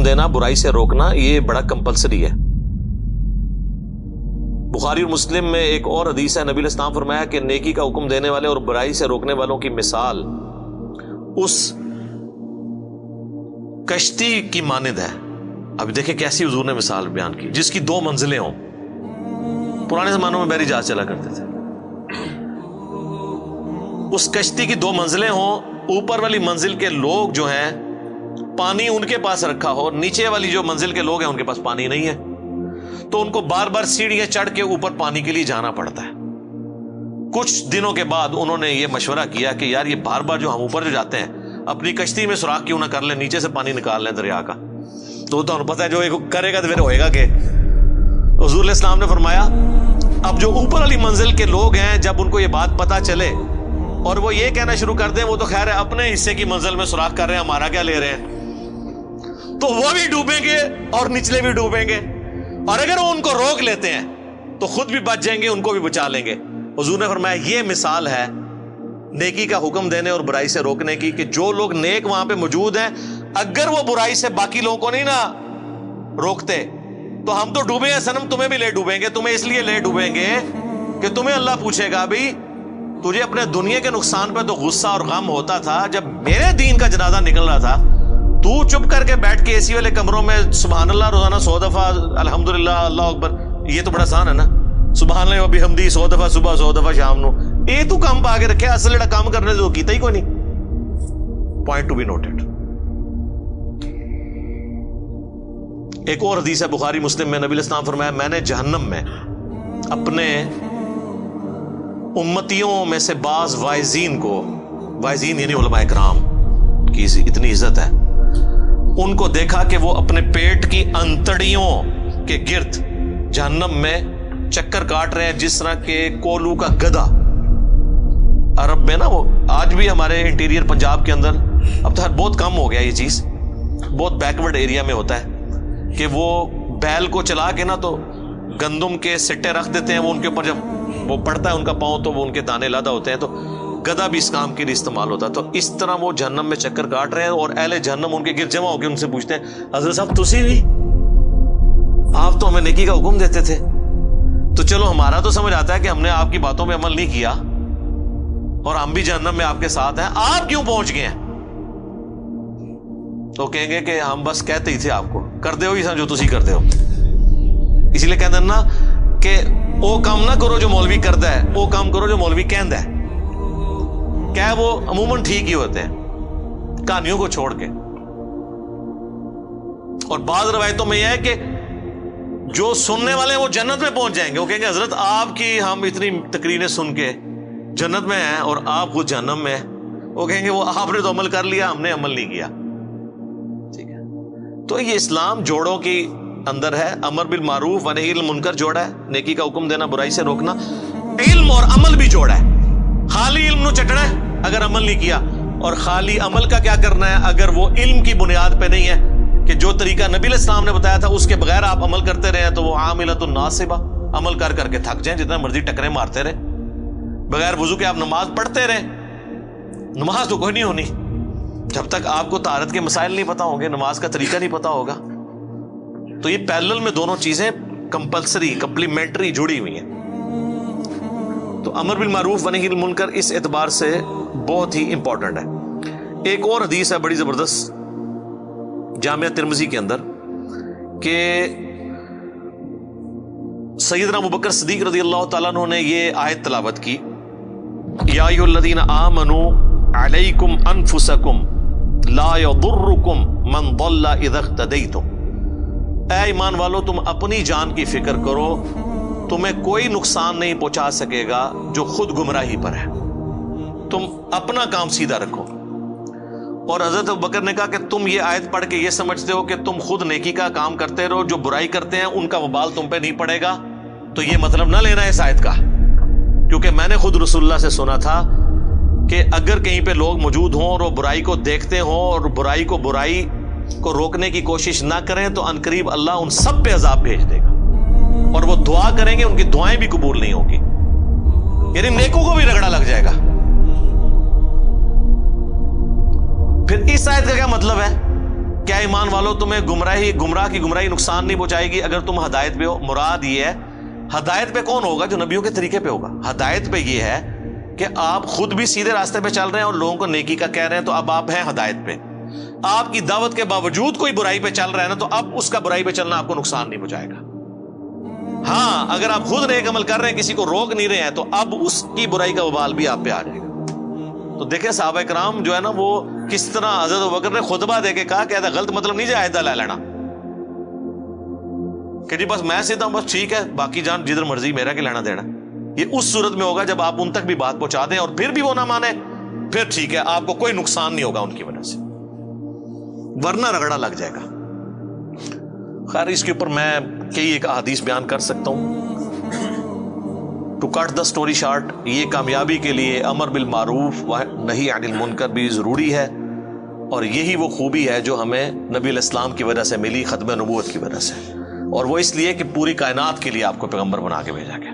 دینا، برائی سے روکنا، یہ بڑا کمپلسری ہے۔ بخاری اور مسلم میں ایک اور حدیث ہے، نبی علیہ السلام فرمایا کہ نیکی کا حکم دینے والے اور برائی سے روکنے والوں کی مثال اس کشتی کی مانند ہے۔ اب دیکھیں کیسی حضور نے مثال بیان کی، جس کی 2 منزلیں ہوں۔ پرانے زمانوں میں بحری جہاز چلا کرتے تھے، اس کشتی کی 2 منزلیں ہوں، اوپر والی منزل کے لوگ جو ہیں پانی ان کے پاس رکھا ہو، نیچے والی جو منزل کے لوگ ہیں ان کے پاس پانی نہیں ہے، تو ان کو بار بار سیڑھیاں چڑھ کے اوپر پانی کے لیے جانا پڑتا ہے۔ کچھ دنوں کے بعد انہوں نے یہ مشورہ کیا کہ یار یہ بار بار جو ہم اوپر جو جاتے ہیں اپنی کشتی میں سوراخ کیوں نہ کر لیں، نیچے سے پانی نکال لیں دریا کا، تو انہیں پتہ ہے جو کرے گا تو پھر ہوئے گا کہ حضور علیہ السلام نے فرمایا اب جو اوپر والی منزل کے لوگ ہیں جب ان کو یہ بات پتہ چلے اور وہ یہ کہنا شروع کر دیں وہ تو خیر ہے اپنے حصے کی منزل میں سوراخ کر رہے ہیں، ہمارا کیا لے رہے ہیں، تو وہ بھی ڈوبیں گے اور نچلے بھی ڈوبیں گے، اور اگر وہ ان کو روک لیتے ہیں تو خود بھی بچ جائیں گے، ان کو بھی بچا لیں گے۔ حضور نے فرمایا یہ مثال ہے نیکی کا حکم دینے اور برائی سے روکنے کی، کہ جو لوگ نیک وہاں پہ موجود ہیں اگر وہ برائی سے باقی لوگوں کو نہیں نا روکتے تو ہم تو ڈوبے ہیں صنم، تمہیں بھی لے ڈوبیں گے، تمہیں اس لیے لے ڈوبیں گے کہ تمہیں اللہ پوچھے گا بھائی تجھے اپنے دنیا کے نقصان پہ تو غصہ اور غم ہوتا تھا، جب میرے دین کا جنازہ نکل رہا تھا تو چپ کر کے بیٹھ کے اے سی والے کمروں میں سبحان اللہ روزانہ 100 دفعہ الحمدللہ اللہ اکبر، یہ تو بڑا آسان ہے نا، سبحان اللہ و بحمدی 100 دفعہ صبح 100 دفعہ شام نو، یہ تو کام پا کے رکھے، اصل جڑا کام کرنے تو کیتا ہی کوئی نہیں۔ Point to be noted. ایک اور حدیث ہے بخاری مسلم میں، نبی علیہ السلام فرمایا میں نے جہنم میں اپنے امتیوں میں سے بعض واعظین کو، واعظین یعنی علماء اکرام کی اتنی عزت ہے، ان کو دیکھا کہ وہ اپنے پیٹ کی انتڑیوں کے گرد جہنم میں چکر کاٹ رہے ہیں جس طرح کے کولو کا گدھا۔ عرب میں نا وہ آج بھی ہمارے انٹیریئر پنجاب کے اندر اب تو بہت کم ہو گیا یہ چیز، بہت بیکورڈ ایریا میں ہوتا ہے کہ وہ بیل کو چلا کے نا تو گندم کے سٹے رکھ دیتے ہیں، وہ ان کے اوپر جب وہ پڑتا ہے ان کا پاؤں تو وہ ان کے دانے لادا ہوتے ہیں، تو گدھا بھی اس کام کے لیے استعمال ہوتا ہے۔ تو اس طرح وہ جہنم میں چکر کاٹ رہے ہیں اور اہل جہنم ان کے گرد جمع ہو کے ان سے پوچھتے ہیں حضرت صاحب تسی بھی، آپ تو ہمیں نیکی کا حکم دیتے تھے، تو چلو ہمارا تو سمجھ آتا ہے کہ ہم نے آپ کی باتوں پہ عمل نہیں کیا اور ہم بھی جہنم میں آپ کے ساتھ ہیں، آپ کیوں پہنچ گئے ہیں؟ تو کہیں گے کہ ہم بس کہتے ہی تھے آپ کو، کر دے ہو ہی جو تسی کر دے ہو، اسی لیے کہتے ہیں نا کہ وہ کام نہ کرو جو مولوی کرتا ہے، وہ کام کرو جو مولوی کہندا ہے، کیا وہ عموماً ٹھیک ہی ہوتے ہیں کہانیوں کو چھوڑ کے۔ اور بعض روایتوں میں یہ ہے کہ جو سننے والے ہیں وہ جنت میں پہنچ جائیں گے، وہ کہیں گے حضرت آپ کی ہم اتنی تقریریں سن کے جنت میں ہیں اور آپ خود جہنم میں ہیں، وہ کہیں گے وہ آپ نے تو عمل کر لیا، ہم نے عمل نہیں کیا۔ ٹھیک ہے، تو یہ اسلام جوڑوں کی اندر ہے، امر بالمعروف و نہی عن المنکر جوڑا ہے، نیکی کا حکم دینا برائی سے روکنا، علم اور عمل بھی جوڑا ہے، خالی علم نو چٹنا ہے اگر عمل نہیں کیا، اور خالی عمل کا کیا کرنا ہے اگر وہ علم کی بنیاد پہ نہیں ہے کہ جو طریقہ نبی علیہ السلام نے بتایا تھا اس کے بغیر آپ عمل کرتے رہے تو وہ عاملۃ ناصبہ، عمل کر کر کے تھک جائیں، جتنا مرضی ٹکریں مارتے رہے، بغیر وضو کے آپ نماز پڑھتے رہے، نماز تو کوئی نہیں ہونی جب تک آپ کو طہارت کے مسائل نہیں پتا ہوں گے، نماز کا طریقہ نہیں پتا ہوگا۔ تو یہ پیرلل میں دونوں چیزیں کمپلسری کمپلیمنٹری جڑی ہوئی ہیں۔ تو امر بالمعروف و نہی عن المنکر اس اعتبار سے بہت ہی امپورٹنٹ ہے۔ ایک اور حدیث ہے بڑی زبردست جامعہ ترمذی کے اندر کہ سیدنا ابوبکر صدیق رضی اللہ تعالیٰ عنہ نے یہ آیت تلاوت کی، یا ایھا الذین آمنوا علیکم انفسکم لا یضرکم من ضل اذا اہتدیتم، اے ایمان والو تم اپنی جان کی فکر کرو، تمہیں کوئی نقصان نہیں پہنچا سکے گا جو خود گمراہی پر ہے، تم اپنا کام سیدھا رکھو۔ اور حضرت ابوبکر نے کہا کہ تم یہ آیت پڑھ کے یہ سمجھتے ہو کہ تم خود نیکی کا کام کرتے رہو، جو برائی کرتے ہیں ان کا وبال تم پہ نہیں پڑے گا، تو یہ مطلب نہ لینا ہے اس آیت کا، کیونکہ میں نے خود رسول اللہ سے سنا تھا کہ اگر کہیں پہ لوگ موجود ہوں اور وہ برائی کو دیکھتے ہوں اور برائی کو روکنے کی کوشش نہ کریں تو عنقریب اللہ ان سب پہ عذاب بھیج دے گا، اور وہ دعا کریں گے ان کی دعائیں بھی قبول نہیں ہوگی، یعنی نیکوں کو بھی رگڑا لگ جائے گا۔ پھر اس آیت کا کیا مطلب ہے کیا ایمان والو تمہیں گمراہ کی گمراہی نقصان نہیں پہنچائے گی اگر تم ہدایت پہ ہو؟ مراد یہ ہے ہدایت پہ کون ہوگا؟ جو نبیوں کے طریقے پہ ہوگا۔ ہدایت پہ یہ ہے کہ آپ خود بھی سیدھے راستے پہ چل رہے ہیں اور لوگوں کو نیکی کا کہہ رہے ہیں، تو اب آپ ہیں ہدایت پہ۔ آپ کی دعوت کے باوجود کوئی برائی پہ چل رہا ہے نا، تو اب اس کا برائی پہ چلنا آپ کو نقصان نہیں پہنچائے گا۔ ہاں اگر آپ خود نیک عمل کر رہے ہیں، کسی کو روک نہیں رہے ہیں، تو اب اس کی برائی کا وبال بھی آپ پہ آ جائے گا۔ تو دیکھیں صحابہ کرام جو ہے نا، وہ کس طرح حضرت ابوبکر نے خطبہ دے کے کہا کہ ایسا غلط مطلب نہیں عہدہ لے لینا کہ جی بس میں سیدھا ہوں، بس ٹھیک ہے، باقی جان جدھر مرضی، میرا کیا لینا دینا۔ یہ اس صورت میں ہوگا جب آپ ان تک بھی بات پہنچا دیں اور پھر بھی وہ نہ مانے، پھر ٹھیک ہے، آپ کو کوئی نقصان نہیں ہوگا ان کی وجہ سے، ورنہ رگڑا لگ جائے گا۔ خیر اس کے اوپر میں کئی ایک احادیث بیان کر سکتا ہوں۔ To cut the story short, یہ کامیابی کے لیے امر بالمعروف و نہی عن المنکر بھی ضروری ہے، اور یہی وہ خوبی ہے جو ہمیں نبی علیہ السلام کی وجہ سے ملی، ختم نبوت کی وجہ سے، اور وہ اس لیے کہ پوری کائنات کے لیے آپ کو پیغمبر بنا کے بھیجا گیا۔